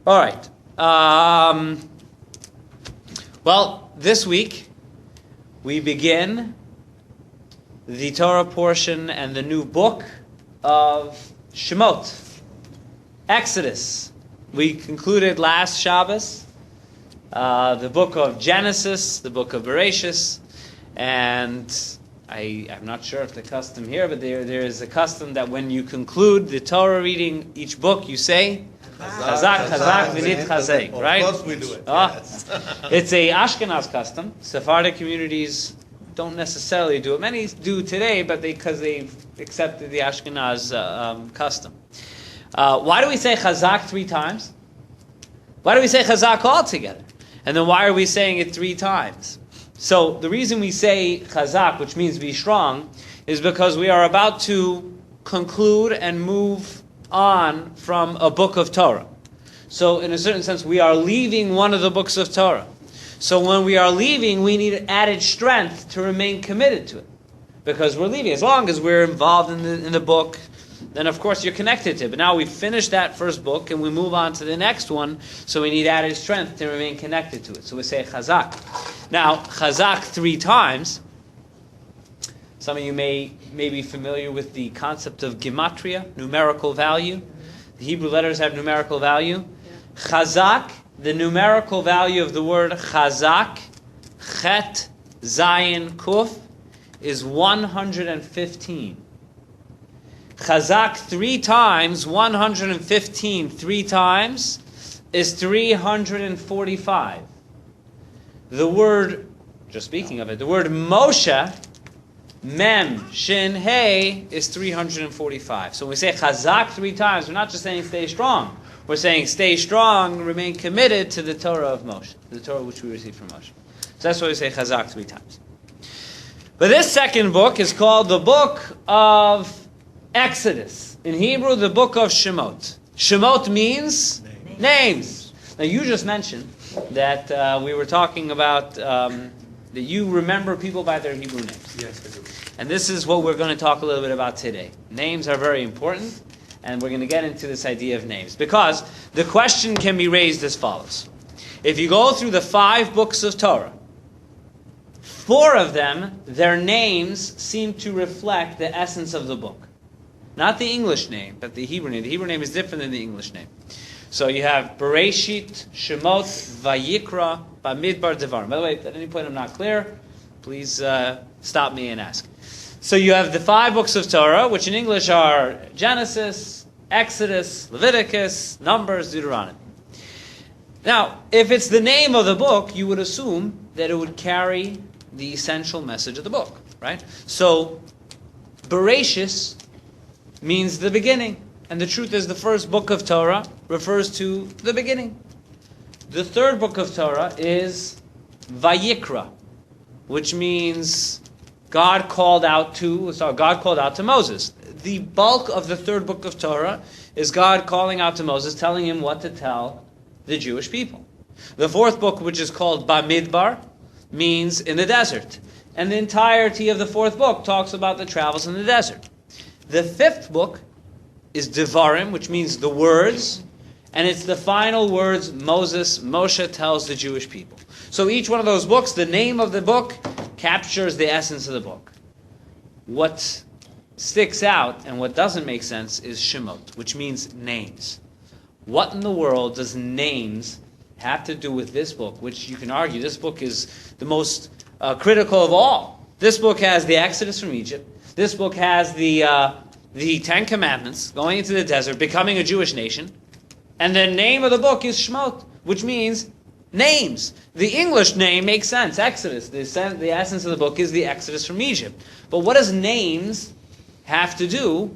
All right. Well, this week we begin the Torah portion and the new book of Shemot, Exodus. We concluded last Shabbos the book of Genesis, the book of Bereshis, and I'm not sure if the custom here, but there is a custom that when you conclude the Torah reading each book, you say Chazak, Chazak, V'nit Chazek, right? Of course we do it. Yes. It's a Ashkenaz custom. Sephardic communities don't necessarily do it. Many do today, but because they've accepted the Ashkenaz custom. Why do we say Chazak 3 times? Why do we say Chazak all together? And then why are we saying it 3 times? So the reason we say Chazak, which means be strong, is because we are about to conclude and move on from a book of Torah. So in a certain sense, we are leaving one of the books of Torah. So when we are leaving, we need added strength to remain committed to it. Because we're leaving. As long as we're involved in the book, then of course you're connected to it. But now we've finished that first book and we move on to the next one, so we need added strength to remain connected to it. So we say Chazak. Now, Chazak 3 times. Some of you may be familiar with the concept of gematria, numerical value. The Hebrew letters have numerical value. Chazak, the numerical value of the word Chazak, Chet, Zayin, Kuf, is 115. Chazak 3 times, 115 3 times, is 345. The word, just speaking of it, the word Moshe, Mem, Shin, Hey, is 345. So when we say Chazak 3 times, we're not just saying stay strong. We're saying stay strong, remain committed to the Torah of Moshe, the Torah which we received from Moshe. So that's why we say Chazak 3 times. But this second book is called the Book of Exodus. In Hebrew, the Book of Shemot. Shemot means names. Now you just mentioned that we were talking about that you remember people by their Hebrew names. Yes, I do. And this is what we're going to talk a little bit about today. Names are very important, and we're going to get into this idea of names. Because the question can be raised as follows. If you go through the 5 books of Torah, 4 of them, their names seem to reflect the essence of the book. Not the English name, but the Hebrew name. The Hebrew name is different than the English name. So you have Bereshit, Shemot, Vayikra, Bamidbar, Devarim. By the way, at any point I'm not clear, please stop me and ask. So you have the 5 books of Torah, which in English are Genesis, Exodus, Leviticus, Numbers, Deuteronomy. Now, if it's the name of the book, you would assume that it would carry the essential message of the book, right? So, Bereshis means the beginning. And the truth is the first book of Torah refers to the beginning. The 3rd book of Torah is Vayikra, which means God called out to Moses. The bulk of the 3rd book of Torah is God calling out to Moses, telling him what to tell the Jewish people. The 4th book, which is called Bamidbar, means in the desert. And the entirety of the 4th book talks about the travels in the desert. The 5th book is Devarim, which means the words, and it's the final words Moshe tells the Jewish people. So each one of those books, the name of the book captures the essence of the book. What sticks out and what doesn't make sense is Shemot, which means names. What in the world does names have to do with this book, which you can argue this book is the most critical of all? This book has the Exodus from Egypt. This book has the 10 Commandments, going into the desert, becoming a Jewish nation. And the name of the book is Shemot, which means names. The English name makes sense, Exodus. The essence of the book is the Exodus from Egypt. But what does names have to do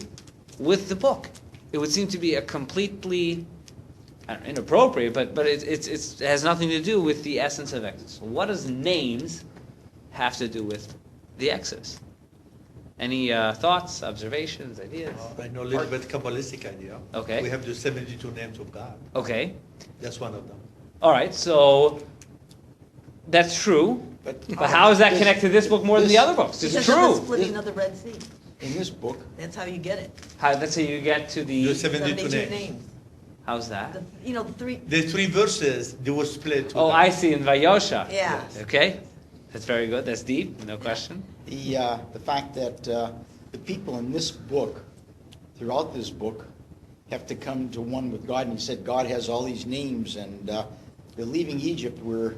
with the book? It would seem to be a completely inappropriate, but it has nothing to do with the essence of Exodus. What does names have to do with the Exodus? Any thoughts, observations, ideas? I know a little bit Kabbalistic idea. Okay. We have the 72 names of God. Okay. That's one of them. All right, so that's true. But how is that connected to this book more than the other books? It's Because true. of the splitting of the Red Sea. In this book, That's how you get it. That's how you get to The the... 72 72 names. names. How's that? The three. The three verses, they were split. Oh, I see, in Vayosha. Yeah. Okay. That's very good. That's deep, no question. The fact that the people in this book, throughout this book, have to come to one with God. And he said God has all these names, and they're leaving Egypt where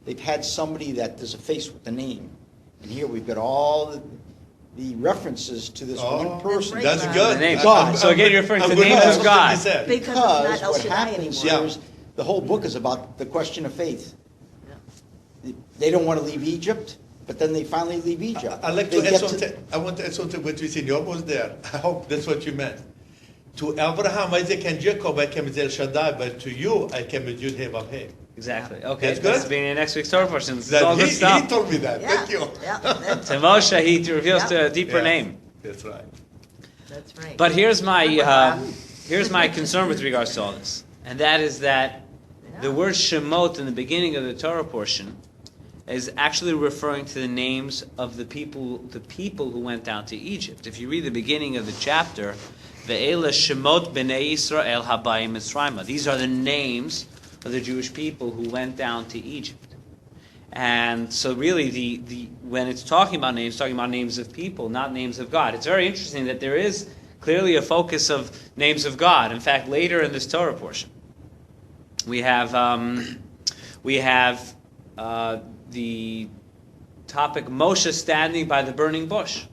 they've had somebody that is a face with the name. And here we've got all the references to this one person. That's Right. good. The name. God. So again, you're referring to the I'm names gonna of God. say that. Because Because it's not El what Shaddai happens anymore. here is the whole book is about the question of faith. They don't want to leave Egypt, but then they finally leave Egypt. I like They to add get something. I want to add something what you said. You're almost there. I hope that's what you meant. To Abraham, Isaac, and Jacob, I came as El Shaddai, but to you, I came as Yud He Vav He. Exactly. Okay. That's good. That's being next week's Torah portion. This is all That good he stuff. told me that. Yeah. Thank you. Yeah, that's, To Moshe, he reveals Yeah. a deeper Yeah. name. That's right. that's right. But here's my concern with regards to all this, and that is that the word Shemot in the beginning of the Torah portion is actually referring to the names of the people who went down to Egypt. If you read the beginning of the chapter, Ve'ela Shemot Bnei Yisrael Habayim Mitzrayma. These are the names of the Jewish people who went down to Egypt. And so really the when it's talking about names of people, not names of God. It's very interesting that there is clearly a focus of names of God. In fact, later in this Torah portion, we have the topic Moshe standing by the burning bush.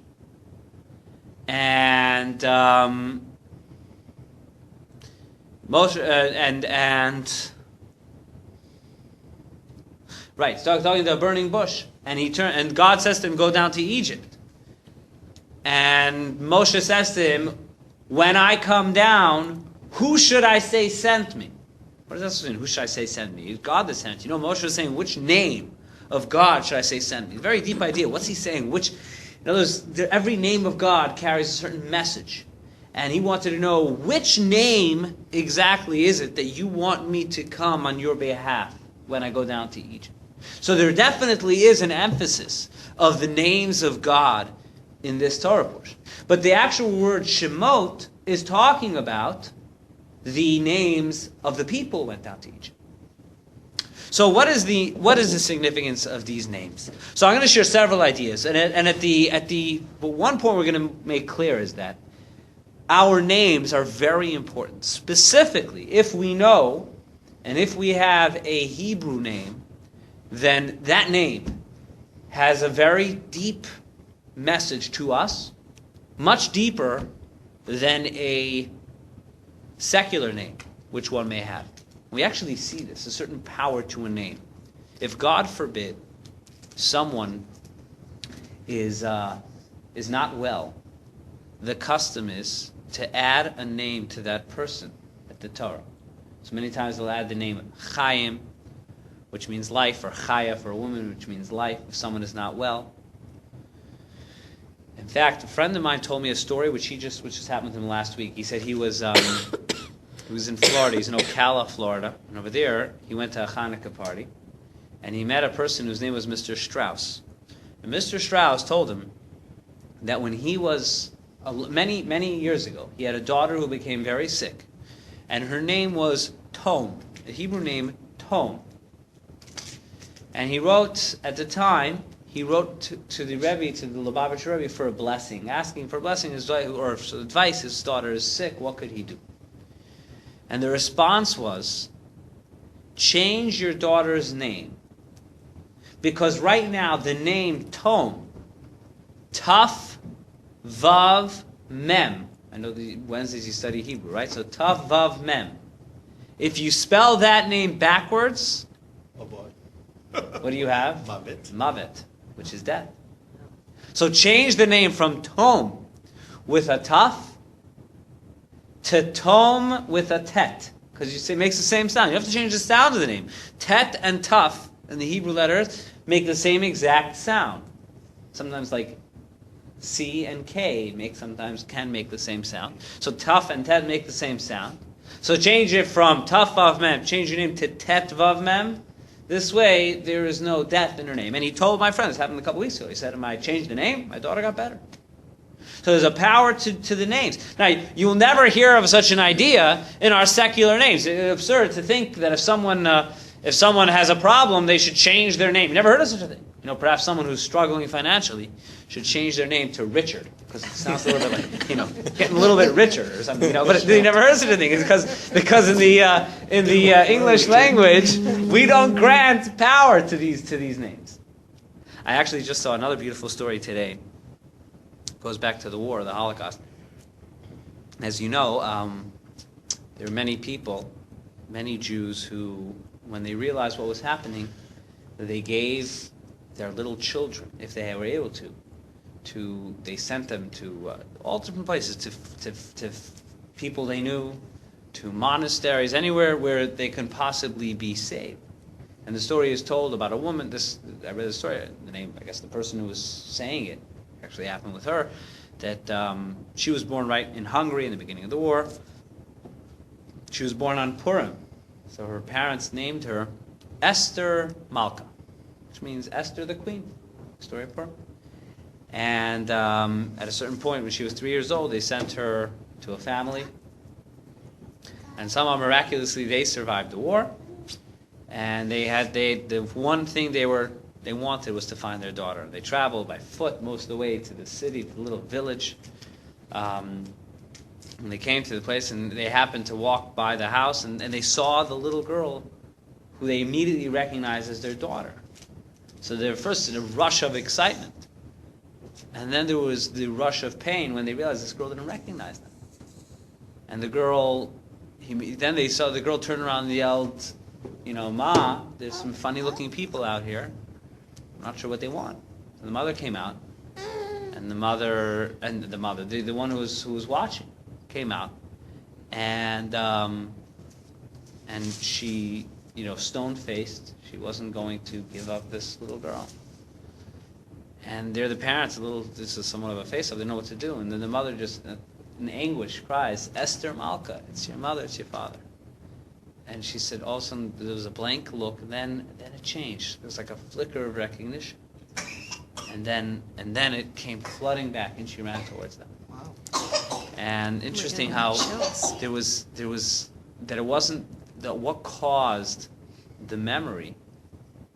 And Moshe right, it's talking to a burning bush, and God says to him, "Go down to Egypt." And Moshe says to him, "When I come down, who should I say sent me?" What does that mean? Who should I say sent me? It's God that sent you. Moshe was saying, which name of God should I say sent me? Very deep idea. What's he saying? In other words, every name of God carries a certain message. And he wanted to know, which name exactly is it that you want me to come on your behalf when I go down to Egypt? So there definitely is an emphasis of the names of God in this Torah portion. But the actual word Shemot is talking about the names of the people who went down to Egypt. So what is the significance of these names? So I'm going to share several ideas, but one point we're going to make clear is that our names are very important. Specifically, if we know and if we have a Hebrew name, then that name has a very deep message to us, much deeper than a secular name, which one may have. We actually see this, a certain power to a name. If, God forbid, someone is not well, the custom is to add a name to that person at the Torah. So many times they'll add the name Chaim, which means life, or Chaya for a woman, which means life, if someone is not well. In fact, a friend of mine told me a story which just happened with him last week. He said he was in Florida. He's in Ocala, Florida. And over there, he went to a Hanukkah party. And he met a person whose name was Mr. Strauss. And Mr. Strauss told him that when he was, many, many years ago, he had a daughter who became very sick. And her name was Tom, the Hebrew name Tom. And he wrote, at the time, to the Rebbe, to the Lubavitcher Rebbe, for a blessing, asking for a blessing, or advice. His daughter is sick, what could he do? And the response was, change your daughter's name. Because right now, the name Tom, Taf, Vav, Mem. I know the Wednesdays you study Hebrew, right? So Taf, Vav, Mem. If you spell that name backwards, Oh boy. what do you have? Mavet. Mavet, which is death. So change the name from Tom with a Taf to Tom with a Tet. Because you say it makes the same sound. You have to change the sound of the name. Tet and Taf in the Hebrew letters make the same exact sound. Sometimes like C and K can make the same sound. So Taf and Tet make the same sound. So change it from Taf Vav Mem, change your name to Tet Vav Mem. This way, there is no death in her name. And he told my friend, this happened a couple weeks ago, he said, I changed the name, my daughter got better. So there's a power to the names. Now, you will never hear of such an idea in our secular names. It's absurd to think that if someone has a problem, they should change their name. You never heard of such a thing. Perhaps someone who's struggling financially should change their name to Richard, because it sounds a little bit like, getting a little bit richer or something. But you never heard of such a thing. It's because in the English language, we don't grant power to these names. I actually just saw another beautiful story today. It goes back to the war, the Holocaust. As you know, there were many people, many Jews who, when they realized what was happening, they gave their little children, if they were able to they sent them to all different places, to people they knew, to monasteries, anywhere where they could possibly be saved. And the story is told about a woman. I read the story. The name, I guess, the person who was saying it actually happened with her. That she was born right in Hungary in the beginning of the war. She was born on Purim, so her parents named her Esther Malka, which means Esther the Queen. Story of Purim. And at a certain point, when she was 3 years old, they sent her to a family. And somehow, miraculously, they survived the war. And the one thing they wanted was to find their daughter. They traveled by foot most of the way to the city, to the little village. And they came to the place, and they happened to walk by the house, and they saw the little girl, who they immediately recognized as their daughter. So they were first in a rush of excitement. And then there was the rush of pain when they realized this girl didn't recognize them. And the girl, then they saw the girl turn around and yelled, Ma, there's some funny-looking people out here. I'm not sure what they want. So the mother came out, and the one who was watching, came out, and she, stone-faced. She wasn't going to give up this little girl. And they're the parents, this is somewhat of a face-up, they know what to do. And then the mother just, in anguish, cries, Esther Malka, it's your mother, it's your father. And she said, all of a sudden, there was a blank look, and then it changed. There was like a flicker of recognition. And then it came flooding back, and she ran towards them. Wow. And interesting how there was that it wasn't, that what caused the memory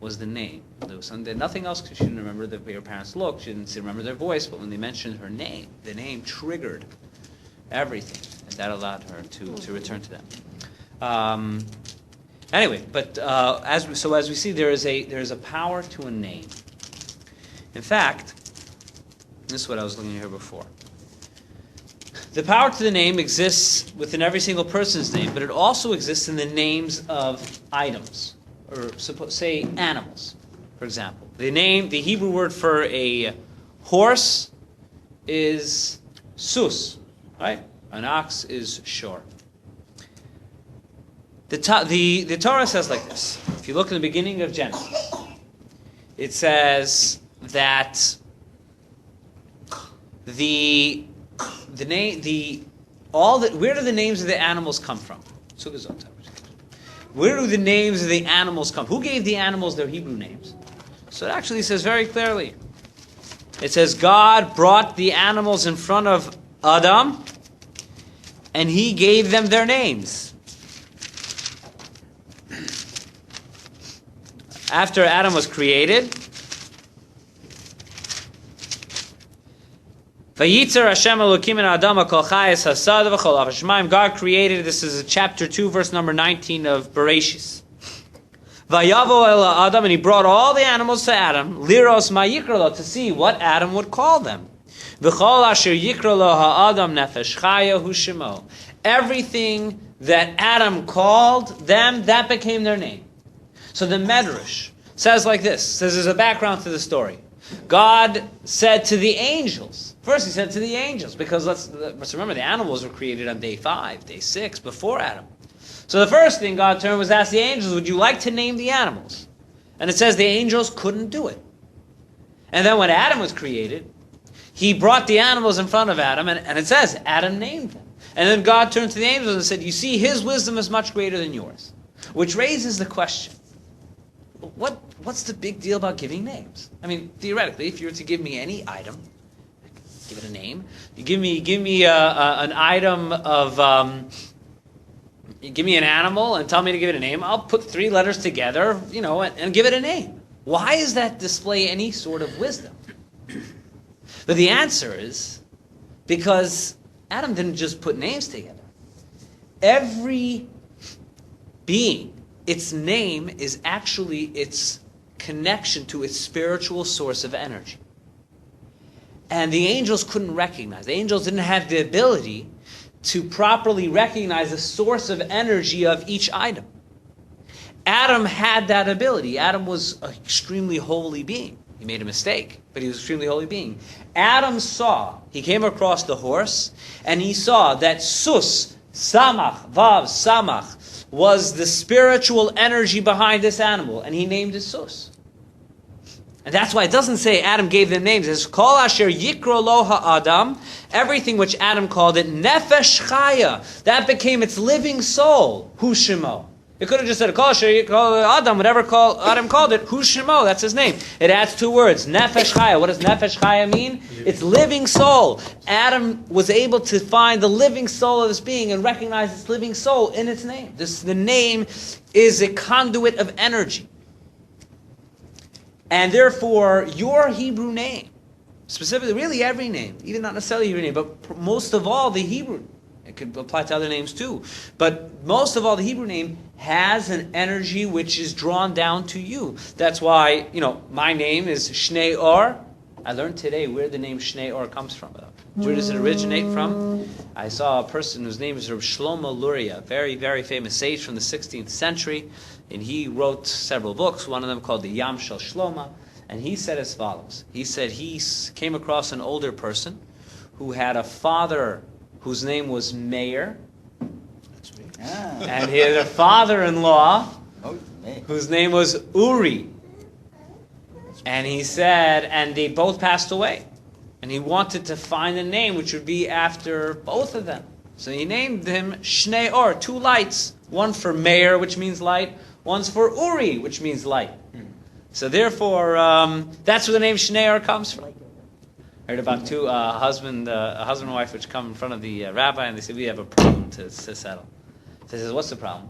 was the name. There was nothing else, because she didn't remember the way her parents looked. She didn't remember their voice, but when they mentioned her name, the name triggered everything, and that allowed her to return to them. Anyway, but as we see, there is a power to a name. In fact, this is what I was looking at here before. The power to the name exists within every single person's name, but it also exists in the names of items, or say animals, for example. The Hebrew word for a horse is sus, right? An ox is shor. The Torah says like this. If you look in the beginning of Genesis, it says that where do the names of the animals come from? Where do the names of the animals come? Who gave the animals their Hebrew names? So it actually says very clearly. It says God brought the animals in front of Adam, and he gave them their names. After Adam was created, Vayitzer Hashem Elokim en Adam kol chayes hasad v'chol avashmaim. God created. This is chapter 2, verse number 19 of Bereshis. Vayavo el Adam, and he brought all the animals to Adam. Liros ma yikra lo, to see what Adam would call them. V'chol asher yikra lo ha'adam nefesh chaya hu shemo. Everything that Adam called them, that became their name. So the Medrash says like this. Says there's a background to the story. God said to the angels. First he said to the angels, because let's remember the animals were created on day 5, day 6, before Adam. So the first thing God turned was to ask the angels, would you like to name the animals? And it says the angels couldn't do it. And then when Adam was created, he brought the animals in front of Adam, and it says Adam named them. And then God turned to the angels and said, you see, his wisdom is much greater than yours. Which raises the question, what's the big deal about giving names? I mean, theoretically, if you were to give me any item, give it a name. You give me an item of, you give me an animal and tell me to give it a name. I'll put 3 letters together, and give it a name. Why does that display any sort of wisdom? But the answer is because Adam didn't just put names together. Every being, its name is actually its connection to its spiritual source of energy. And the angels couldn't recognize. The angels didn't have the ability to properly recognize the source of energy of each item. Adam had that ability. Adam was an extremely holy being. He made a mistake, but he was an extremely holy being. Adam he came across the horse, and he saw that sus, samach, vav, samach, was the spiritual energy behind this animal, and he named it sus. And that's why it doesn't say Adam gave them names. It says, Kol asher yikro lo ha'adam, everything which Adam called it, nefesh chaya, that became its living soul, hu shemo. It could have just said, Kol asher yikro lo Adam, whatever Adam called it, hu shemo, that's his name. It adds 2 words, nefesh chaya. What does nefesh chaya mean? It's living soul. Adam was able to find the living soul of this being and recognize its living soul in its name. The name is a conduit of energy. And therefore, your Hebrew name, specifically, really every name, even not necessarily Hebrew name, but most of all the Hebrew, it could apply to other names too, but most of all the Hebrew name has an energy which is drawn down to you. That's why, my name is Schneur. I learned today where the name Schneur comes from. Where does it originate from? I saw a person whose name is Rabbi Shlomo Luria, very, very famous sage from the 16th century. And he wrote several books, one of them called the Yam Shel Shlomo, and he said as follows. He said he came across an older person who had a father whose name was Meir, and he had a father-in-law whose name was Uri. And he said, and they both passed away. And he wanted to find a name which would be after both of them. So he named him Schneur, 2 lights. One for Meir, which means light. One's for Uri, which means light. So therefore, that's where the name Schneur comes from. I heard about 2 a husband and wife which come in front of the rabbi, and they said, we have a problem to settle. He says, what's the problem?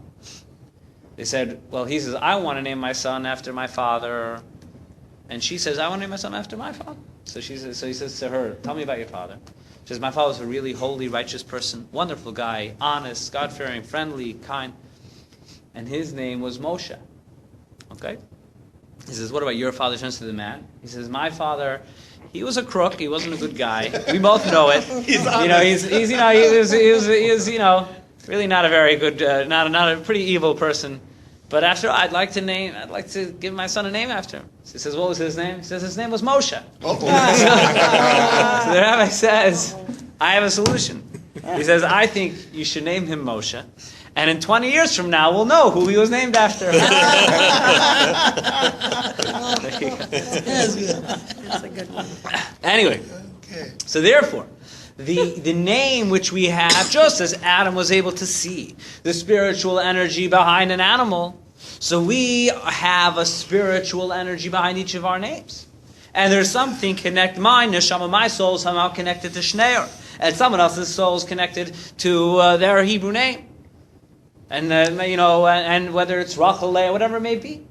They said, well, he says, I want to name my son after my father. And she says, I want to name my son after my father. So he says to her, tell me about your father. She says, my father was a really holy, righteous person, wonderful guy, honest, God-fearing, friendly, kind. And his name was Moshe. Okay? He says, what about your father? Turns to the man. He says, my father, he was a crook. He wasn't a good guy. We both know it. He was really not a very good, not a pretty evil person. But after all, I'd like to give my son a name after him. So he says, what was his name? He says, his name was Moshe. Oh. So the rabbi says, I have a solution. He says, I think you should name him Moshe. And in 20 years from now, we'll know who he was named after. There you go. That's a good one. Anyway, so therefore, the name which we have, just as Adam was able to see the spiritual energy behind an animal, so we have a spiritual energy behind each of our names. And there's something mine, neshama, my soul, somehow connected to Schneur, and someone else's soul is connected to their Hebrew name. And and whether it's Rachel, Leah, whatever it may be,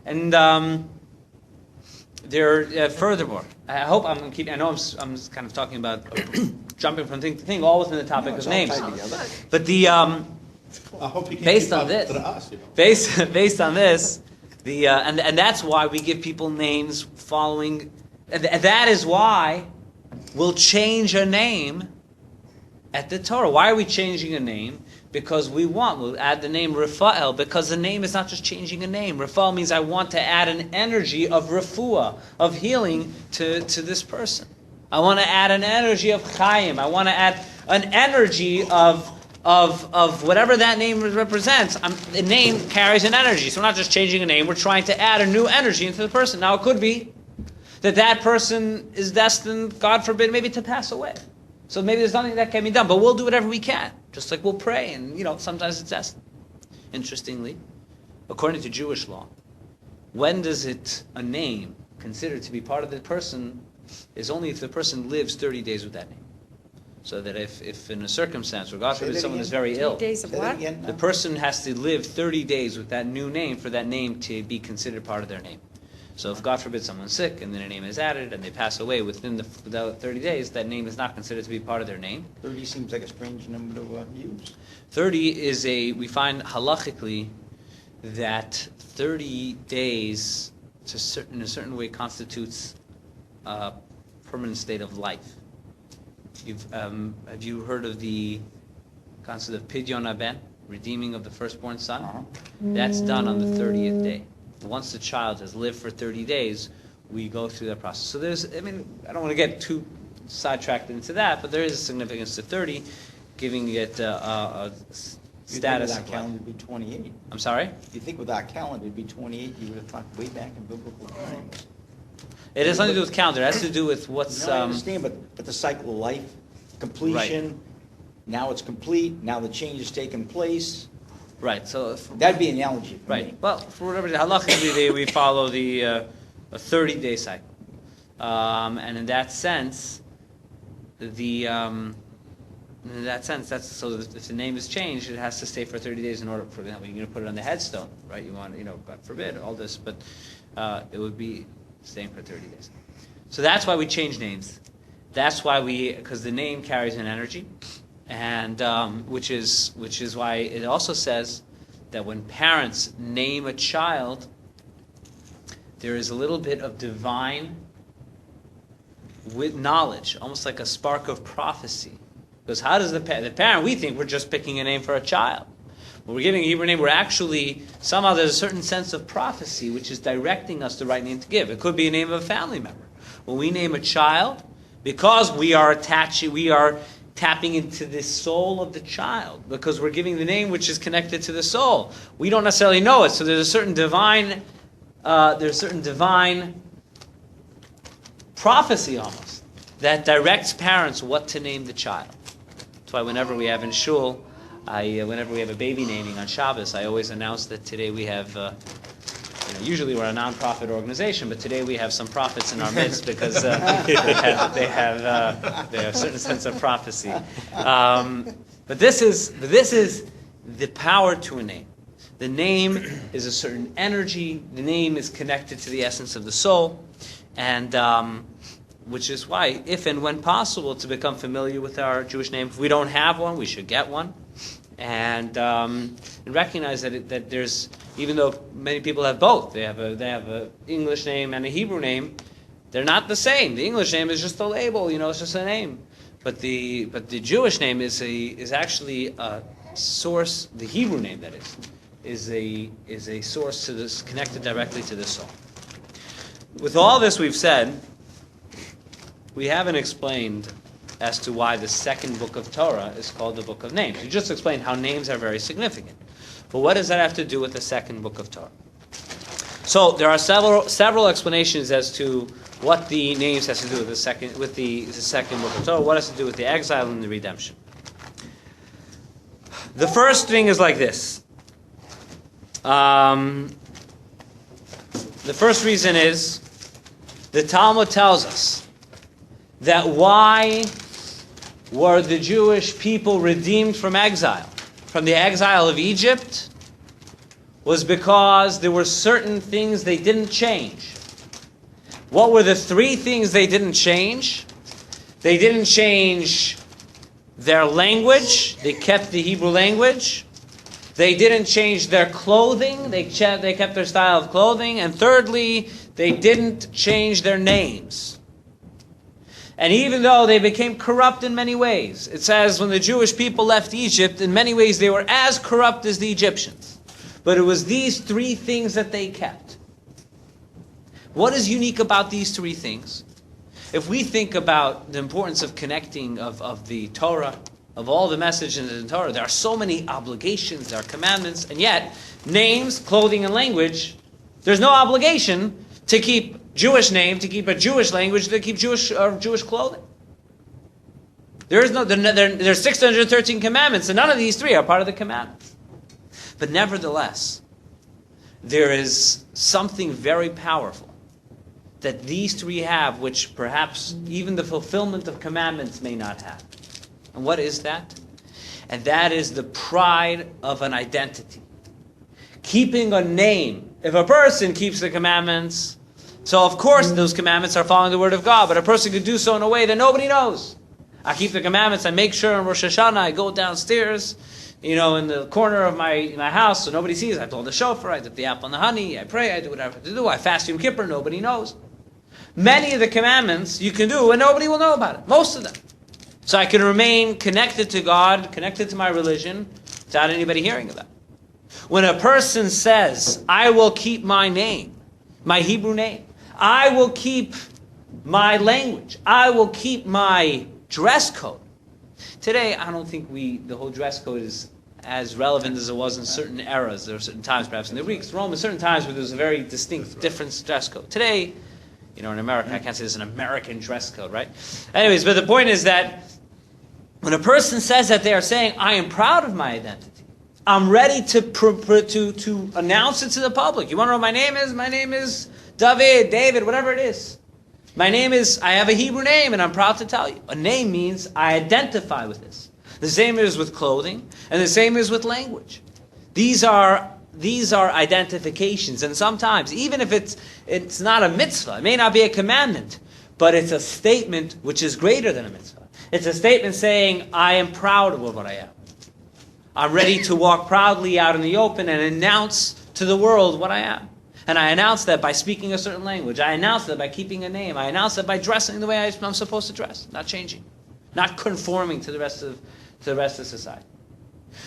and furthermore, I hope I know I'm kind of talking about jumping from thing to thing, all within the topic of names. But I hope you can based on this, based on this, and that's why we give people names following. And that is why we'll change a name at the Torah. Why are we changing a name? Because we'll add the name Raphael, because the name is not just changing a name. Raphael means I want to add an energy of refuah, of healing to this person. I want to add an energy of Chaim. I want to add an energy of whatever that name represents. The name carries an energy. So we're not just changing a name, we're trying to add a new energy into the person. Now it could be that person is destined, God forbid, maybe to pass away. So maybe there's nothing that can be done, but we'll do whatever we can. Just like we'll pray, and sometimes it's destined. Interestingly, according to Jewish law, when does a name considered to be part of the person is only if the person lives 30 days with that name. So that if in a circumstance where God Say forbid that someone again. is very 3 ill, days of Say that what? again now. the person has to live 30 days with that new name for that name to be considered part of their name. So if God forbid someone's sick and then a name is added and they pass away within the 30 days, that name is not considered to be part of their name. 30 seems like a strange number to use. 30 is we find halachically that 30 days in a certain way constitutes a permanent state of life. Have you heard of the concept of Pidyon Haben, redeeming of the firstborn son? Uh-huh. That's done on the 30th day. Once the child has lived for 30 days, we go through that process. So I don't want to get too sidetracked into that, but there is a significance to 30, giving it a status Without of calendar, life. it'd be 28. I'm sorry? You think without calendar, it'd be 28, you would have thought way back in biblical times. It has nothing to do with calendar. It has to do with what's... No, I understand, but the cycle of life, completion, now it's complete, now the change has taken place. right, so... That'd be an analogy for Right. me. Well, for whatever halachically we follow a 30-day cycle, and in that sense, that's so. If the name is changed, it has to stay for 30 days in order. For example, you're going to put it on the headstone, right? You want, God forbid, all this, but it would be staying for 30 days. So that's why we change names. That's why because the name carries an energy, and which is why it also says that when parents name a child, there is a little bit of divine with knowledge, almost like a spark of prophecy. Because how does the parent, we think we're just picking a name for a child. When we're giving a Hebrew name, we're actually, somehow there's a certain sense of prophecy which is directing us the right name to give. It could be a name of a family member. When we name a child, because we are tapping into the soul of the child, because we're giving the name which is connected to the soul. We don't necessarily know it, so there's a certain divine prophecy almost that directs parents what to name the child. That's why whenever we have in shul, whenever we have a baby naming on Shabbos, I always announce that today we have. Usually we're a non-profit organization, but today we have some prophets in our midst because they have a certain sense of prophecy. But this is the power to a name. The name is a certain energy. The name is connected to the essence of the soul, and which is why, if and when possible, to become familiar with our Jewish name. If we don't have one, we should get one, and recognize that there's, even though many people have both, they have a English name and a Hebrew name, they're not the same. The English name is just a label, it's just a name, but the Jewish name is actually a source. The Hebrew name, that is a source to this, connected directly to the soul. With all this we've said, we haven't explained as to why the second book of Torah is called the Book of Names. We just explained how names are very significant. But what does that have to do with the second book of Torah? So there are several explanations as to what the names has to do with the second book of Torah. What has to do with the exile and the redemption? The first thing is like this. The first reason is the Talmud tells us that why were the Jewish people redeemed from exile, from the exile of Egypt, was because there were certain things they didn't change. What were the three things they didn't change? They didn't change their language. They kept the Hebrew language. They didn't change their clothing. They kept their style of clothing. And thirdly, they didn't change their names. And even though they became corrupt in many ways, it says when the Jewish people left Egypt, in many ways they were as corrupt as the Egyptians. But it was these three things that they kept. What is unique about these three things? If we think about the importance of connecting of the Torah, of all the messages in the Torah, there are so many obligations, there are commandments, and yet names, clothing, and language, there's no obligation to keep Jewish name, to keep a Jewish language, to keep Jewish clothing. There's 613 commandments, and none of these three are part of the commandments. But nevertheless, there is something very powerful that these three have, which perhaps even the fulfillment of commandments may not have. And what is that? And that is the pride of an identity. Keeping a name. If a person keeps the commandments, so of course those commandments are following the word of God, but a person could do so in a way that nobody knows. I keep the commandments, I make sure on Rosh Hashanah I go downstairs, in the corner of my house so nobody sees. I blow the shofar, I dip the apple in the honey, I pray, I do whatever I have to do. I fast Yom Kippur, nobody knows. Many of the commandments you can do and nobody will know about it. Most of them. So I can remain connected to God, connected to my religion, without anybody hearing about it. When a person says, I will keep my name, my Hebrew name, I will keep my language, I will keep my dress code. Today, I don't think the whole dress code is as relevant as it was in certain eras. There were certain times, perhaps in the Greeks, Rome, certain times where there was a very distinct, different dress code. Today, in America, I can't say there's an American dress code, right? Anyways, but the point is that when a person says that, they are saying, I am proud of my identity. I'm ready to announce it to the public. You want to know what my name is? My name is David, whatever it is. My name is, I have a Hebrew name, and I'm proud to tell you. A name means I identify with this. The same is with clothing, and the same is with language. These are identifications, and sometimes, even if it's not a mitzvah, it may not be a commandment, but it's a statement which is greater than a mitzvah. It's a statement saying, I am proud of what I am. I'm ready to walk proudly out in the open and announce to the world what I am. And I announce that by speaking a certain language. I announce that by keeping a name. I announce that by dressing the way I'm supposed to dress, not changing, not conforming to the rest of society.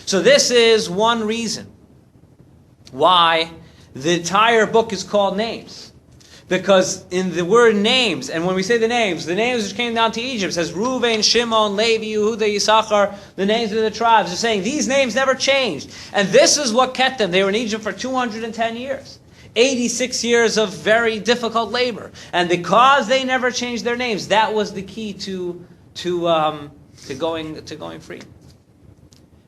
So this is one reason why the entire book is called Names. Because in the word names, and when we say the names which came down to Egypt, says Reuven, Shimon, Levi, Yehuda, Yisachar, the names of the tribes. They're saying these names never changed. And this is what kept them. They were in Egypt for 210 years. 86 years of very difficult labor. And because they never changed their names, that was the key to going free.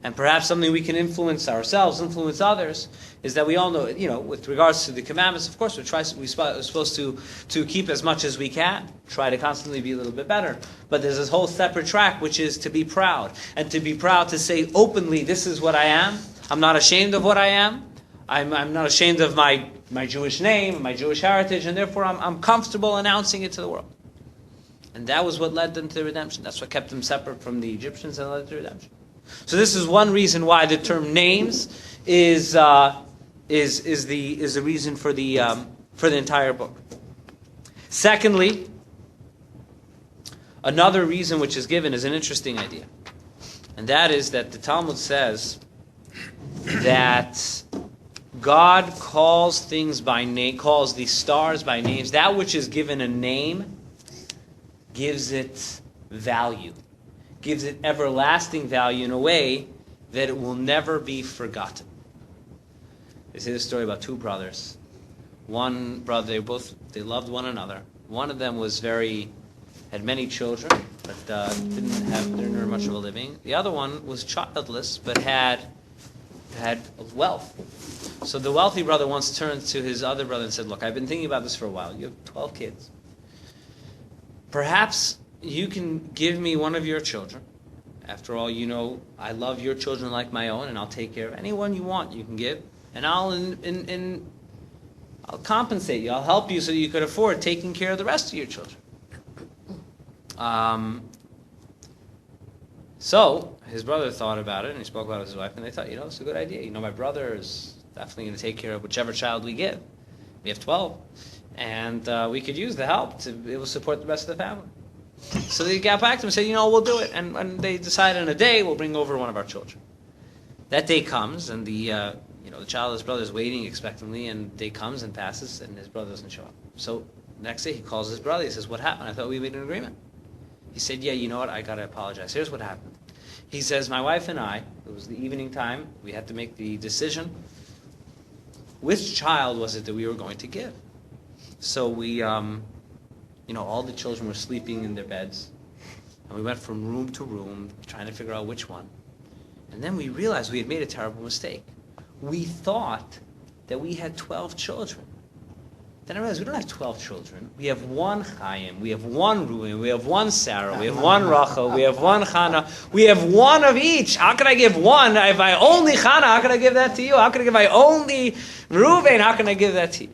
And perhaps something we can influence ourselves, influence others, is that we all know, with regards to the commandments, of course, we're supposed to keep as much as we can, try to constantly be a little bit better. But there's this whole separate track, which is to be proud. And to be proud to say openly, this is what I am. I'm not ashamed of what I am. I'm not ashamed of my Jewish name, my Jewish heritage, and therefore I'm comfortable announcing it to the world. And that was what led them to redemption. That's what kept them separate from the Egyptians and led to redemption. So this is one reason why the term names is the reason for the entire book. Secondly, another reason which is given is an interesting idea, and that is that the Talmud says that God calls things by name, calls the stars by names. That which is given a name gives it value. Gives it everlasting value in a way that it will never be forgotten. They say this story about two brothers. One brother, they loved one another. One of them had many children, but didn't earn much of a living. The other one was childless, but had wealth. So the wealthy brother once turned to his other brother and said, look, I've been thinking about this for a while. You have 12 kids. Perhaps you can give me one of your children. After all, I love your children like my own, and I'll take care of anyone you want. You can give, and I'll compensate you. I'll help you so you could afford taking care of the rest of your children. So his brother thought about it, and he spoke about it with his wife, and they thought, it's a good idea. My brother is definitely going to take care of whichever child we give. We have 12, and we could use the help it will support the rest of the family. So they got back to him and said, we'll do it. And they decided on a day, we'll bring over one of our children. That day comes, and the childless brother is waiting expectantly, and day comes and passes, and his brother doesn't show up. So next day he calls his brother. He says, what happened? I thought we made an agreement. He said, yeah, you know what? I got to apologize. Here's what happened. He says, my wife and I, it was the evening time, we had to make the decision. Which child was it that we were going to give? So we... all the children were sleeping in their beds. And we went from room to room trying to figure out which one. And then we realized we had made a terrible mistake. We thought that we had 12 children. Then I realized we don't have 12 children. We have one Chaim, we have one Reuven, we have one Sarah, we have one Rachel, we have one Chana. We have one of each. How can I give one? If I only Chana, how can I give that to you? How can I give my only Reuven? How can I give that to you?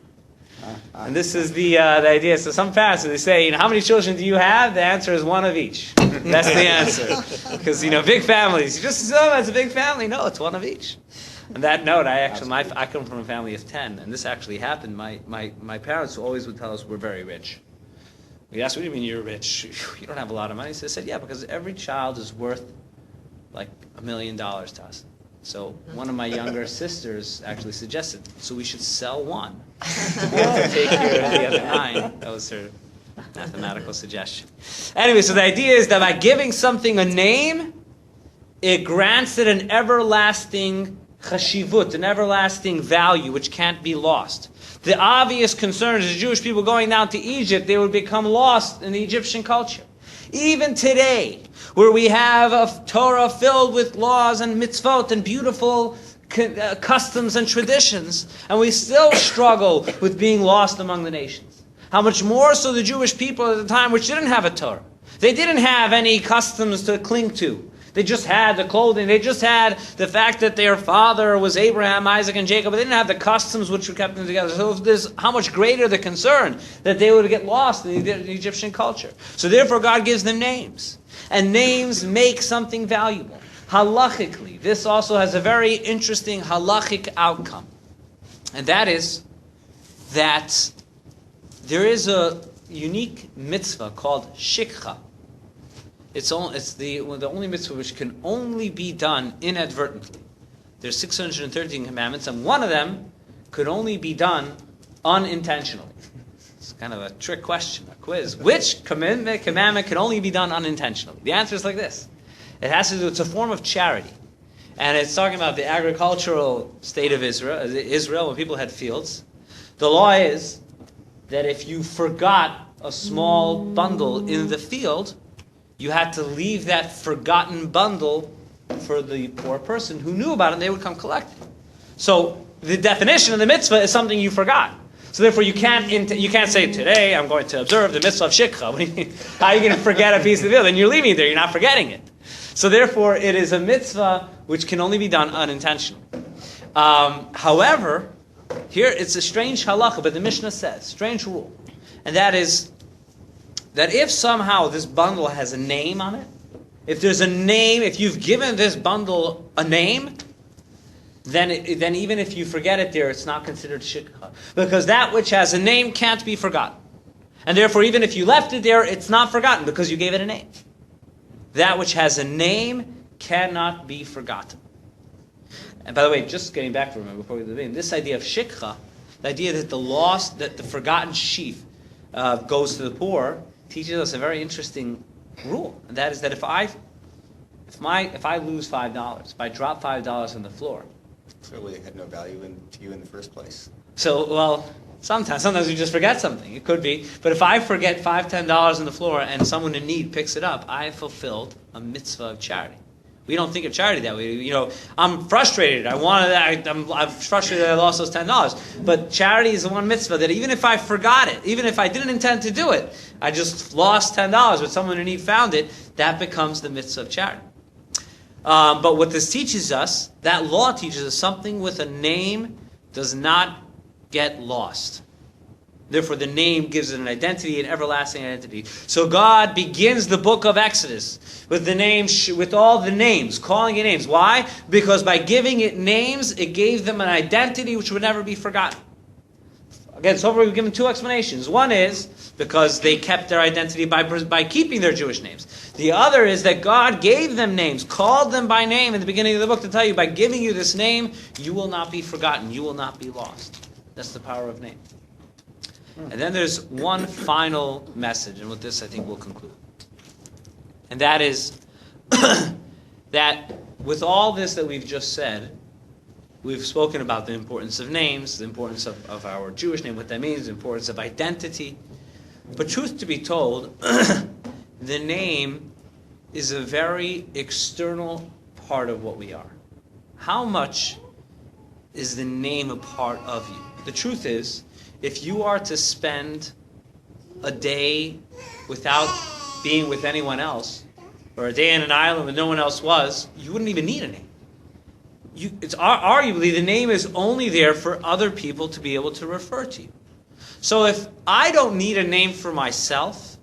And this is the idea. So some parents, they say, how many children do you have? The answer is one of each. That's the answer. Because, big families. You just assume it's a big family. No, it's one of each. On that note, I come from a family of 10, and this actually happened. My parents always would tell us we're very rich. We asked, what do you mean you're rich? You don't have a lot of money? So they said, yeah, because every child is worth like $1 million to us. So one of my younger sisters actually suggested, so we should sell one to be able to take care of the other 9. That was her mathematical suggestion. Anyway, so the idea is that by giving something a name, it grants it an everlasting chashivut, an everlasting value which can't be lost. The obvious concern is the Jewish people going down to Egypt, they would become lost in the Egyptian culture. Even today, where we have a Torah filled with laws and mitzvot and beautiful customs and traditions, and we still struggle with being lost among the nations. How much more so the Jewish people at the time which didn't have a Torah. They didn't have any customs to cling to. They just had the clothing. They just had the fact that their father was Abraham, Isaac, and Jacob, but they didn't have the customs which kept them together. So there's how much greater the concern that they would get lost in the Egyptian culture. So therefore God gives them names. And names make something valuable. Halachically, this also has a very interesting halachic outcome. And that is that there is a unique mitzvah called shikha. It's the only mitzvah which can only be done inadvertently. There's 613 commandments, and one of them could only be done unintentionally. It's kind of a trick question, a quiz. Which commandment can only be done unintentionally? The answer is like this. It's a form of charity. And it's talking about the agricultural state of Israel, when people had fields. The law is that if you forgot a small bundle in the field, you had to leave that forgotten bundle for the poor person who knew about it, and they would come collect it. So the definition of the mitzvah is something you forgot. So therefore, you can't say, today I'm going to observe the mitzvah of shikha. How are you going to forget a piece of the field? And you're leaving it there, you're not forgetting it. So therefore, it is a mitzvah which can only be done unintentionally. However, here it's a strange halacha, but the Mishnah says, strange rule, and that is that if somehow this bundle has a name on it, if there's a name, if you've given this bundle a name, then even if you forget it there, it's not considered shikha. Because that which has a name can't be forgotten. And therefore, even if you left it there, it's not forgotten because you gave it a name. That which has a name cannot be forgotten. And by the way, just getting back for a moment before we begin, this idea of shikha, the idea that the forgotten sheaf goes to the poor, teaches us a very interesting rule, and that is that if I lose $5, if I drop $5 on the floor, clearly it had no value to you in the first place. So, well, sometimes we just forget something. It could be, but if I forget $5, $10 on the floor and someone in need picks it up, I fulfilled a mitzvah of charity. We don't think of charity that way. I'm frustrated. I'm frustrated that I lost those $10. But charity is the one mitzvah that even if I forgot it, even if I didn't intend to do it, I just lost $10, but someone in need found it, that becomes the mitzvah of charity. But what this teaches us, that law teaches us something with a name does not get lost. Therefore, the name gives it an identity, an everlasting identity. So God begins the book of Exodus with the names, with all the names, calling it names. Why? Because by giving it names, it gave them an identity which would never be forgotten. Again, so far we've given two explanations. One is because they kept their identity by keeping their Jewish names. The other is that God gave them names, called them by name in the beginning of the book to tell you, by giving you this name, you will not be forgotten, you will not be lost. That's the power of name. And then there's one final message, and with this I think we'll conclude. And that is that with all this that we've just said, we've spoken about the importance of names, the importance of our Jewish name, what that means, the importance of identity. But truth to be told, the name is a very external part of what we are. How much is the name a part of you? The truth is, if you are to spend a day without being with anyone else, or a day in an island where no one else was, you wouldn't even need a name. It's arguably the name is only there for other people to be able to refer to you. So if I don't need a name for myself,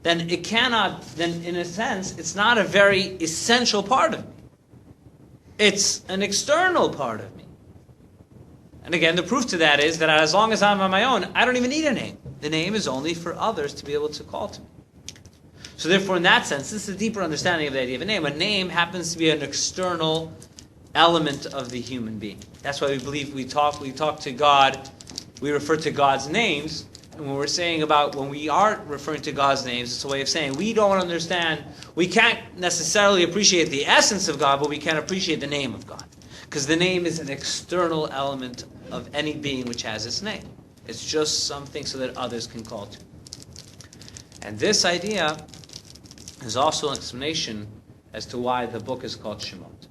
then in a sense, it's not a very essential part of me. It's an external part of me. And again, the proof to that is that as long as I'm on my own, I don't even need a name. The name is only for others to be able to call to me. So therefore, in that sense, this is a deeper understanding of the idea of a name. A name happens to be an external element of the human being. That's why we believe we talk to God, we refer to God's names, and when we are referring to God's names, it's a way of saying we don't understand, we can't necessarily appreciate the essence of God, but we can appreciate the name of God. Because the name is an external element of any being which has its name. It's just something so that others can call to. And this idea is also an explanation as to why the book is called Shemot.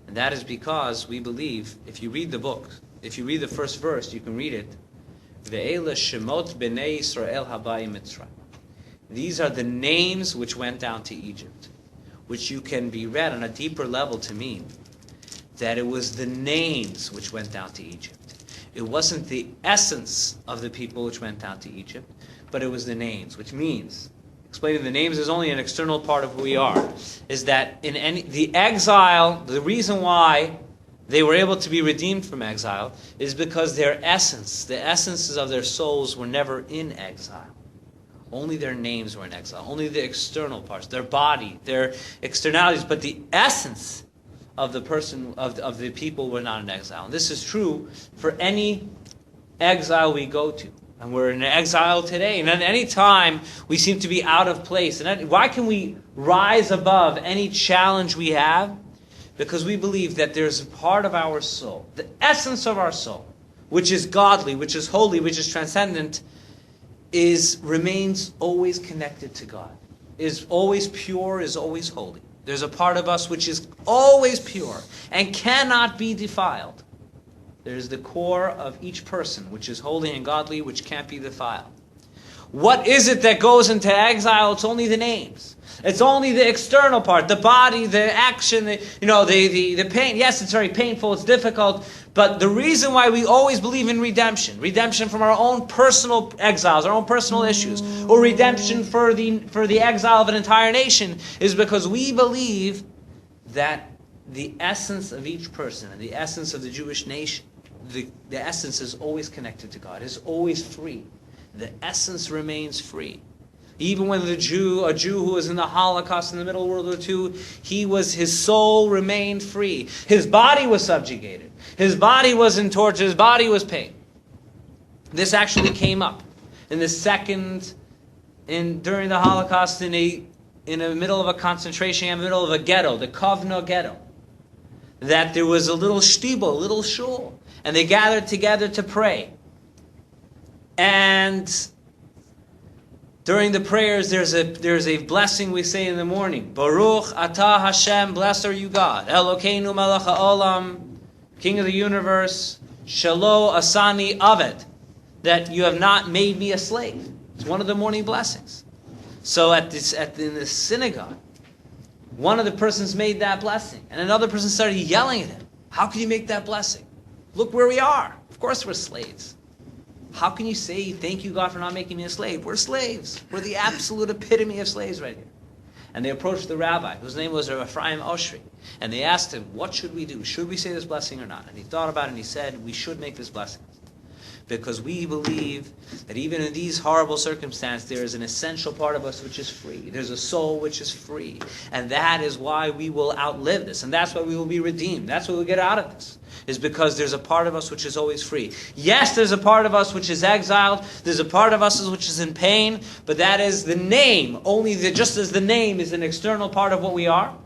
And that is because we believe, if you read the book, if you read the first verse, you can read it, Ve'ela Shemot B'nei Yisrael Habayim Mitzrayim. These are the names which went down to Egypt, which you can be read on a deeper level to mean that it was the names which went down to Egypt. It wasn't the essence of the people which went down to Egypt, but it was the names, which means, explaining the names is only an external part of who we are, is that the exile, the reason why they were able to be redeemed from exile is because their essence, the essences of their souls were never in exile. Only their names were in exile. Only the external parts, their body, their externalities, but the essence of the person, of the people were not in exile. And this is true for any exile we go to. And we're in exile today. And at any time, we seem to be out of place. And why can we rise above any challenge we have? Because we believe that there's a part of our soul, the essence of our soul, which is godly, which is holy, which is transcendent, remains always connected to God, is always pure, is always holy. There's a part of us which is always pure and cannot be defiled. There's the core of each person, which is holy and godly, which can't be defiled. What is it that goes into exile? It's only the names. It's only the external part, the body, the action, the pain. Yes, it's very painful, it's difficult, but the reason why we always believe in redemption from our own personal exiles, our own personal issues, or redemption for the exile of an entire nation, is because we believe that the essence of each person and the essence of the Jewish nation, the essence is always connected to God, is always free. The essence remains free. Even when a Jew who was in the Holocaust in the Middle World War II, his soul remained free. His body was subjugated. His body was in torture. His body was pain. This actually came up in during the Holocaust in the middle of a concentration camp, in the middle of a ghetto, the Kovno ghetto. That there was a little shtibel, a little shul, and they gathered together to pray. And during the prayers, there's a blessing we say in the morning. Baruch atah Hashem, blessed are you God. Elokeinu melech haolam, King of the universe. Shelo asani aved, that you have not made me a slave. It's one of the morning blessings. So in the synagogue, one of the persons made that blessing, and another person started yelling at him. How can you make that blessing? Look where we are. Of course we're slaves. How can you say, thank you, God, for not making me a slave? We're slaves. We're the absolute epitome of slaves right here. And they approached the rabbi, whose name was Ephraim Oshri, and they asked him, what should we do? Should we say this blessing or not? And he thought about it, and he said, we should make this blessing. Because we believe that even in these horrible circumstances, there is an essential part of us which is free. There's a soul which is free. And that is why we will outlive this. And that's why we will be redeemed. That's what we'll get out of this. Is because there's a part of us which is always free. Yes, there's a part of us which is exiled. There's a part of us which is in pain. But that is the name. Just as the name is an external part of what we are,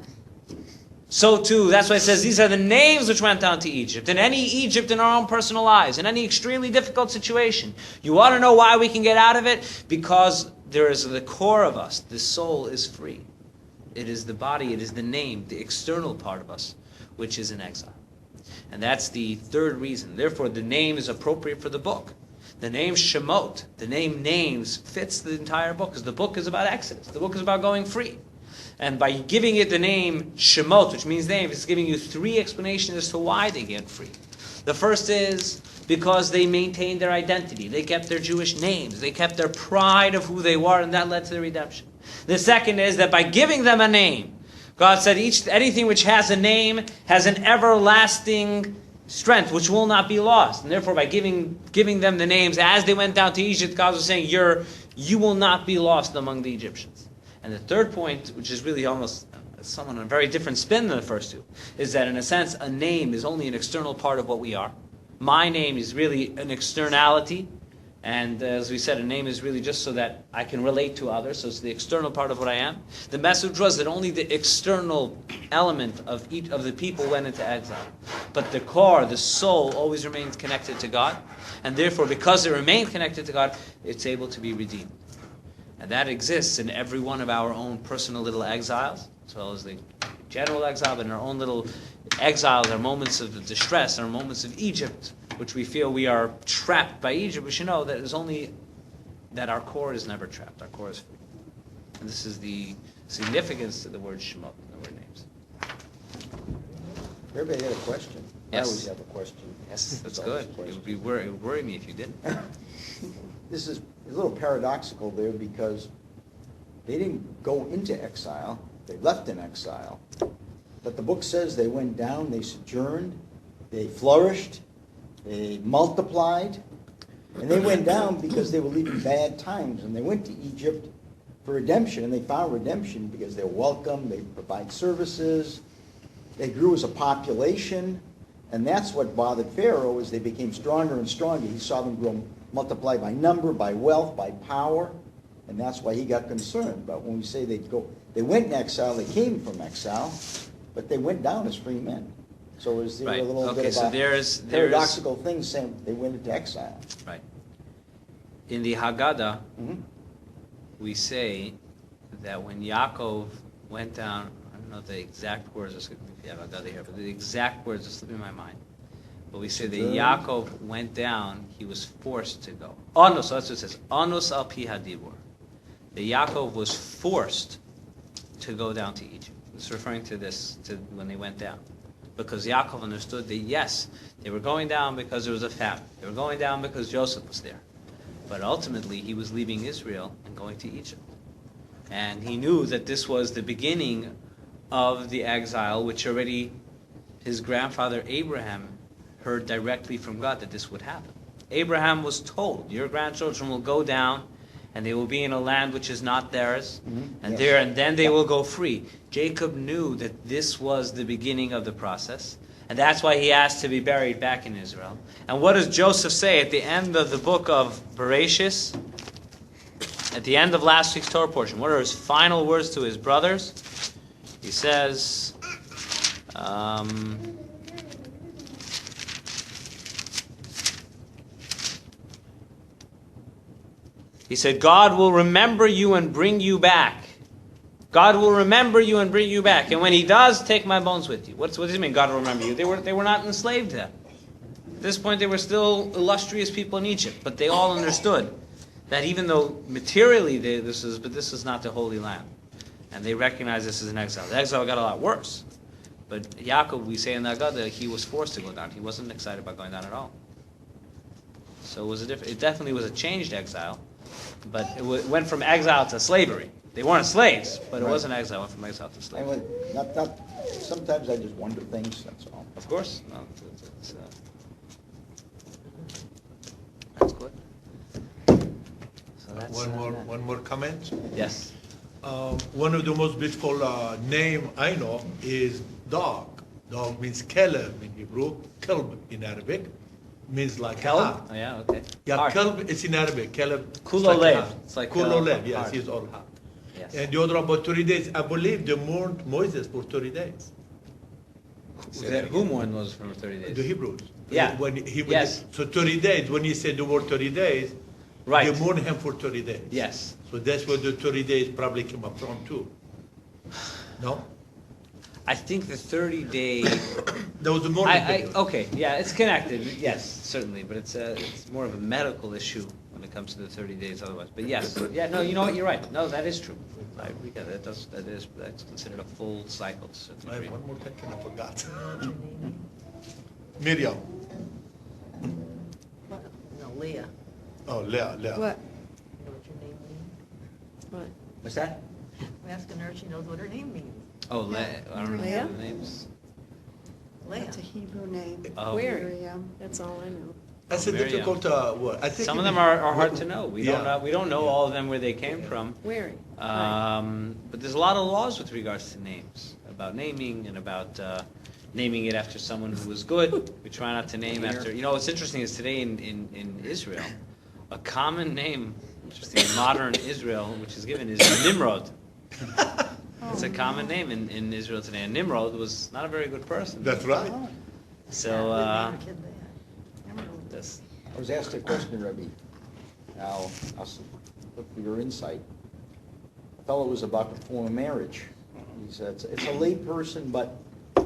so too, that's why it says these are the names which went down to Egypt. In any Egypt in our own personal lives, in any extremely difficult situation, you want to know why we can get out of it? Because there is the core of us, the soul is free. It is the body, it is the name, the external part of us, which is in exile. And that's the third reason. Therefore, the name is appropriate for the book. The name Shemot, the name names, fits the entire book, because the book is about Exodus. The book is about going free. And by giving it the name Shemot, which means name, it's giving you three explanations as to why they get free. The first is because they maintained their identity. They kept their Jewish names. They kept their pride of who they were, and that led to their redemption. The second is that by giving them a name, God said anything which has a name has an everlasting strength which will not be lost. And therefore, by giving them the names as they went down to Egypt, God was saying, you will not be lost among the Egyptians. And the third point, which is really almost somewhat a very different spin than the first two, is that in a sense, a name is only an external part of what we are. My name is really an externality. And as we said, a name is really just so that I can relate to others. So it's the external part of what I am. The message was that only the external element of each of the people went into exile. But the core, the soul, always remains connected to God. And therefore, because it remained connected to God, it's able to be redeemed. And that exists in every one of our own personal little exiles, as well as the general exile, but in our own little exiles, our moments of distress, our moments of Egypt, which we feel we are trapped by Egypt. We should know that it's only that our core is never trapped. Our core is free. And this is the significance to the word Shemot, the word names. Everybody had a question. Yes. I always have a question. Yes, that's always good. a question. It would worry me if you didn't. This is a little paradoxical there because they didn't go into exile. They left in exile. But the book says they went down, they sojourned, they flourished, they multiplied, and they went down because they were leaving bad times. And they went to Egypt for redemption, and they found redemption because they're welcome, they provide services, they grew as a population, and that's what bothered Pharaoh as they became stronger and stronger. He saw them grow, multiply by number, by wealth, by power, and that's why he got concerned. But when we say they went in exile, they came from exile, but they went down as free men. So is there Right. a little Okay, bit so of there's paradoxical thing saying they went into exile? Right. In the Haggadah, Mhm. we say that when Yaakov went down, I don't know the exact words, if you have Haggadah here, but the exact words are slipping my mind. But we say that Yaakov went down, he was forced to go. Onus, so that's what it says. Onus al pi hadibur. That Yaakov was forced to go down to Egypt. It's referring to this, to when they went down. Because Yaakov understood that, yes, they were going down because there was a famine. They were going down because Joseph was there. But ultimately, he was leaving Israel and going to Egypt. And he knew that this was the beginning of the exile, which already his grandfather Abraham heard directly from God that this would happen. Abraham was told, your grandchildren will go down and they will be in a land which is not theirs, and then they will go free. Jacob knew that this was the beginning of the process, and that's why he asked to be buried back in Israel. And what does Joseph say at the end of the book of Bereshis? At the end of last week's Torah portion, what are his final words to his brothers? He says, he said, God will remember you and bring you back. God will remember you and bring you back. And when he does, take my bones with you. What does he mean, God will remember you? They were not enslaved then. At this point, they were still illustrious people in Egypt. But they all understood that even though materially this is not the Holy Land. And they recognize this as an exile. The exile got a lot worse. But Yaakov, we say in the Haggadah, he was forced to go down. He wasn't excited about going down at all. So it definitely was a changed exile. But it went from exile to slavery. They weren't slaves, but it wasn't exile. It went from exile to slavery. Sometimes I just wonder things, that's all. Of course. No, that's good. So that's, One more comment. Yes. One of the most beautiful name I know is dog. Dog means kelb in Hebrew, kelb in Arabic. Means like Kelb? heart. Oh, yeah, okay. Yeah, Heart. kelb, it's in Arabic. Kelb. Kulolev. It's like Kulolev, yes, heart. it's all heart. Yes. And the other about 30 days, I believe they mourned Moses for 30 days. Who mourned Moses for 30 days? The Hebrews. Yeah. Yes. So 30 days, when he said the word 30 days, Right. they mourned him for 30 days. Yes. So that's where the 30 days probably came up from too. No? I think the 30-day. There was a mourning. Okay, yeah, it's connected. Yes, certainly, but it's more of a medical issue when it comes to the 30 days. Otherwise, but yes, yeah, no, you know what? You're right. No, that is true. I agree. Yeah, that's considered a full cycle. To a certain I have degree. one more question, I forgot. Miriam. No, Leah. Oh, Leah. What? You know what your name means? What? What's that? I'm asking her, she knows what her name means. Oh, I don't know Leah? the names. Leah. That's a Hebrew name. Oh. Miriam, that's all I know. That's a Miriam. difficult word. I think Some of it them is- are hard to know. We Yeah. don't know. We don't know all of them where they came from. Where? Right. But there's a lot of laws with regards to names, about naming and about naming it after someone who was good. We try not to name after. You know, what's interesting is today in Israel, a common name, interesting, in modern Israel, which is given, is Nimrod. It's a common name in Israel today. And Nimrod was not a very good person. That's right. So, Yeah, we named a kid that. that's, I was asked a question, Rabbi. Now, I'll look for your insight. A fellow was about to form a marriage. He said, it's a lay person, but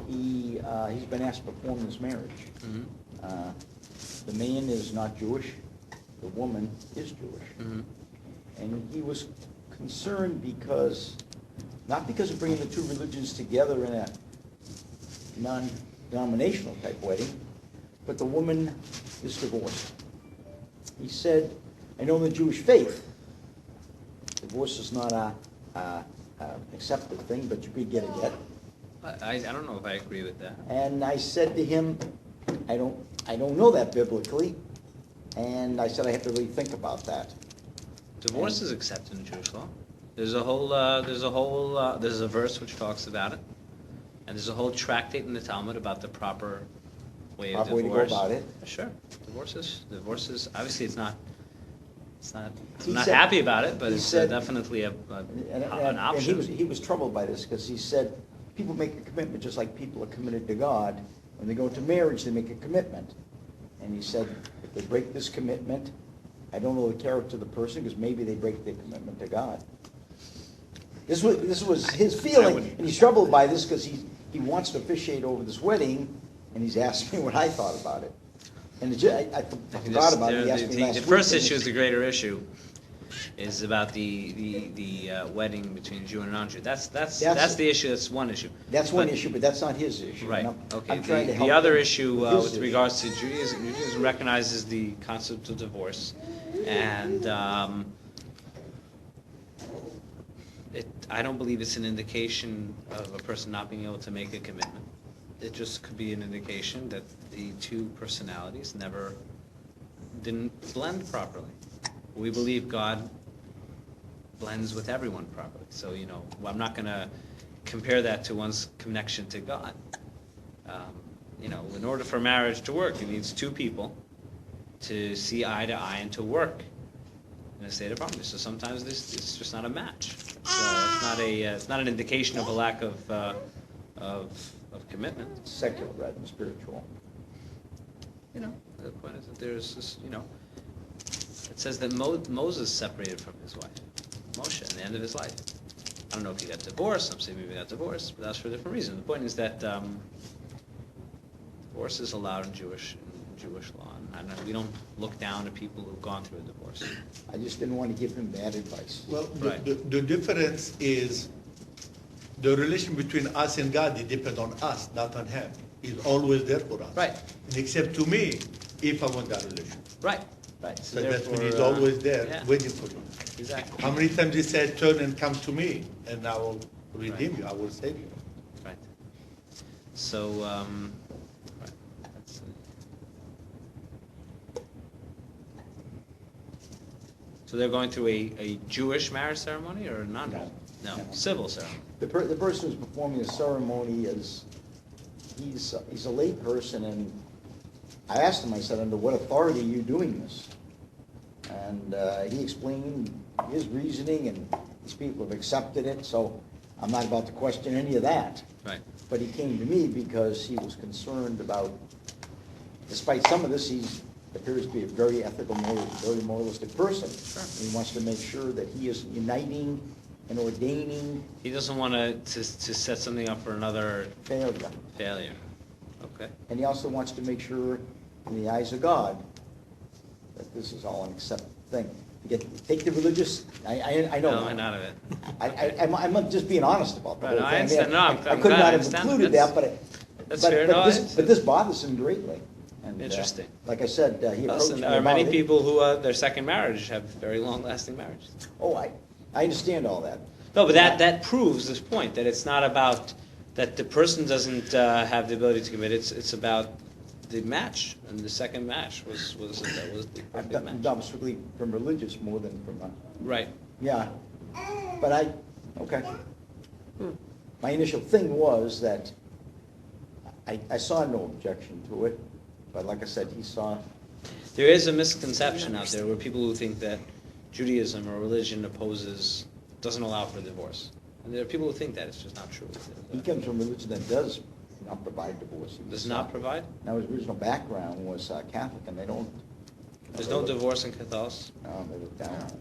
he's been asked to perform this marriage. mhm, The man is not Jewish, the woman is Jewish. mhm. And he was concerned because, not because of bringing the two religions together in a non-denominational type wedding, but the woman is divorced. He said, I know in the Jewish faith, divorce is not a accepted thing, but you could get a get. I don't know if I agree with that. And I said to him, I don't know that biblically, and I said I have to really think about that. Divorce is accepted in Jewish law. There's a verse which talks about it, and there's a whole tractate in the Talmud about the proper way of Proper way to divorce. go about it. Sure, divorce is obviously I'm He not said- happy about it, but he it's said- definitely an And option. he was troubled by this because he said, people make a commitment just like people are committed to God. When they go into marriage, they make a commitment. And he said, if they break this commitment, I don't know the character of the person because maybe they break their commitment to God. This was his feeling, and he's troubled by this because he wants to officiate over this wedding, and he's asked me what I thought about it. And I forgot about it. He asked me last The week. first and issue is the greater issue, is about the wedding between Jew and non-Jew. That's the issue. That's one issue. That's one But- issue, but that's not his issue. Right, And okay. I'm trying to help The other him issue with his with issue. regards to Judaism recognizes the concept of divorce, and I don't believe it's an indication of a person not being able to make a commitment. It just could be an indication that the two personalities didn't blend properly. We believe God blends with everyone properly. So, I'm not going to compare that to one's connection to God. In order for marriage to work, it needs two people to see eye to eye and to work in a state of harmony. So sometimes it's just not a match. So it's not an indication of a lack of commitment. Secular rather than spiritual. The point is that there's this, it says that Moses separated from his wife, Moshe, at the end of his life. I don't know if he got divorced. Some say maybe he got divorced, but that's for a different reason. The point is that divorce is allowed in Jewish law. And we don't look down at people who've gone through a divorce. I just didn't want to give him bad advice. Well, Right. the difference is the relation between us and God, it depends on us, not on him. He's always there for us. Right. And except to me, if I want that relation. Right. So that's when therefore, he's always there, yeah. waiting for you. Exactly. How many times he said, turn and come to me, and I will redeem you, I will save you. Right. So, right. So they're going through a Jewish marriage ceremony or a non-Jewish? No. No, civil ceremony. The person who's performing the ceremony he's a lay person, and I asked him, I said, under what authority are you doing this? And he explained his reasoning, and these people have accepted it, so I'm not about to question any of that. Right. But he came to me because he was concerned about, despite some of this, he appears to be a very ethical, very moralistic person. Sure. He wants to make sure that he is uniting and ordaining He doesn't want to set something up for another failure. failure. Okay. And he also wants to make sure, in the eyes of God, that this is all an accepted thing. Take the religious, I know. No, I'm out of it. I'm just being honest about the Right, whole no, thing. I understand. No, I'm I glad could I not have understand. included That's- that, that's fair. No, but this bothers him greatly. And, Interesting. Like I said, he approached Listen, me there are about many it. people who their second marriage have very long-lasting marriages. Oh, I understand all that. No, but that proves this point, that it's not about that the person doesn't have the ability to commit. It's about the match, and the second match was the I've perfect match. done strictly from religious more than from, Right. yeah. But okay. My initial thing was that I saw no objection to it, but like I said, he saw, There is a misconception out there where people who think that Judaism or religion doesn't allow for divorce. And there are people who think that. It's just not true. he comes from a religion that does not provide divorce. Does not provide? Now, his original background was Catholic, and they don't. There's no divorce in Catholicism, No, they look down on it.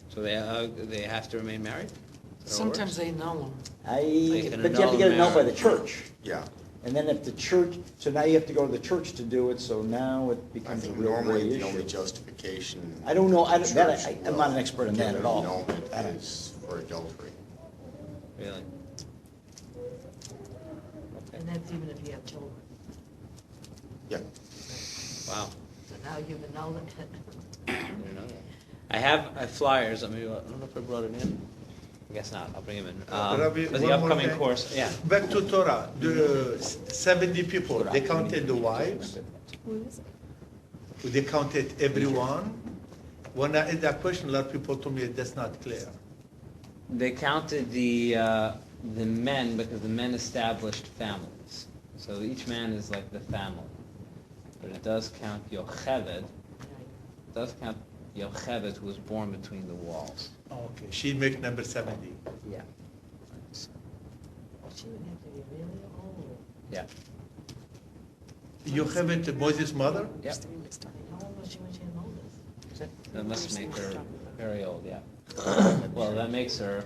so they have to remain married? Is that how it Sometimes works? they know them. But you can you have to get it known by the church. Yeah. And then if the church, so now you have to go to the church to do it, so now it I becomes a think real normally gray the only issue. justification. I don't know, the church I'm not an expert in will that give at all. annulment I don't- is for adultery. Really? And that's even if you have children. Yeah. Wow. So now you've annulled it. I didn't know that. I have flyers. I don't know if I brought it in. I guess not. I'll bring them in. Rabbi, For the one more upcoming thing. course, yeah. Back to Torah, the 70 people, they counted the wives, they counted everyone. When I asked that question, a lot of people told me that's not clear. They counted the men because the men established families. So each man is like the family. But it does count Yocheved. It does count Yocheved, who was born between the walls. Okay, she makes number 70. Yeah. She would have to be really old. Yeah. You haven't Moses' mother? Yep. How old was she when she had Moses? That must make her very old, yeah. Well, that makes her,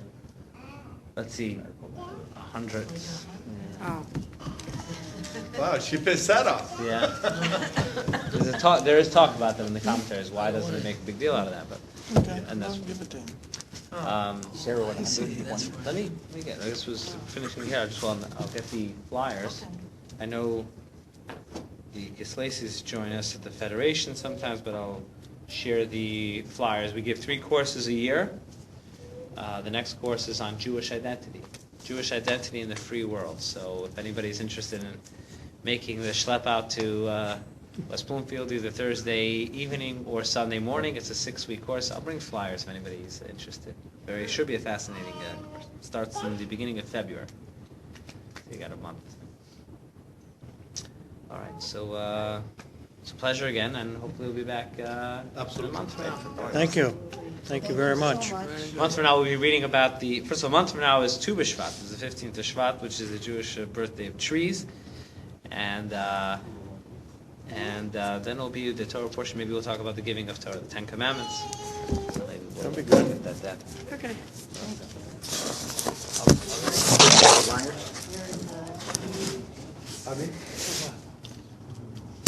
let's see, 100. Oh. Wow, she pays Sarah. Yeah. There is talk about them in the commentaries. Why doesn't it make a big deal out of that? But and that's Sarah went 101. let me get. This was finishing here. I'll get the flyers. I know the Gislaces join us at the Federation sometimes, but I'll share the flyers. We give 3 courses a year. The next course is on Jewish identity in the free world. So if anybody's interested in making the schlep out to West Bloomfield either Thursday evening or Sunday morning, it's a 6-week course. I'll bring flyers if anybody's interested. It should be a fascinating course. It starts in the beginning of February. So you got a month. All right, so it's a pleasure again, and hopefully we'll be back in a month from now. Thank you. Thank you very much. A month from now, we'll be reading about first of all, a month from now is Tu B'Shvat. It's the 15th of Shvat, which is the Jewish birthday of trees. And then it'll be the Torah portion. Maybe we'll talk about the giving of Torah, the 10 Commandments. That'd be good. Okay.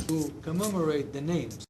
To commemorate the names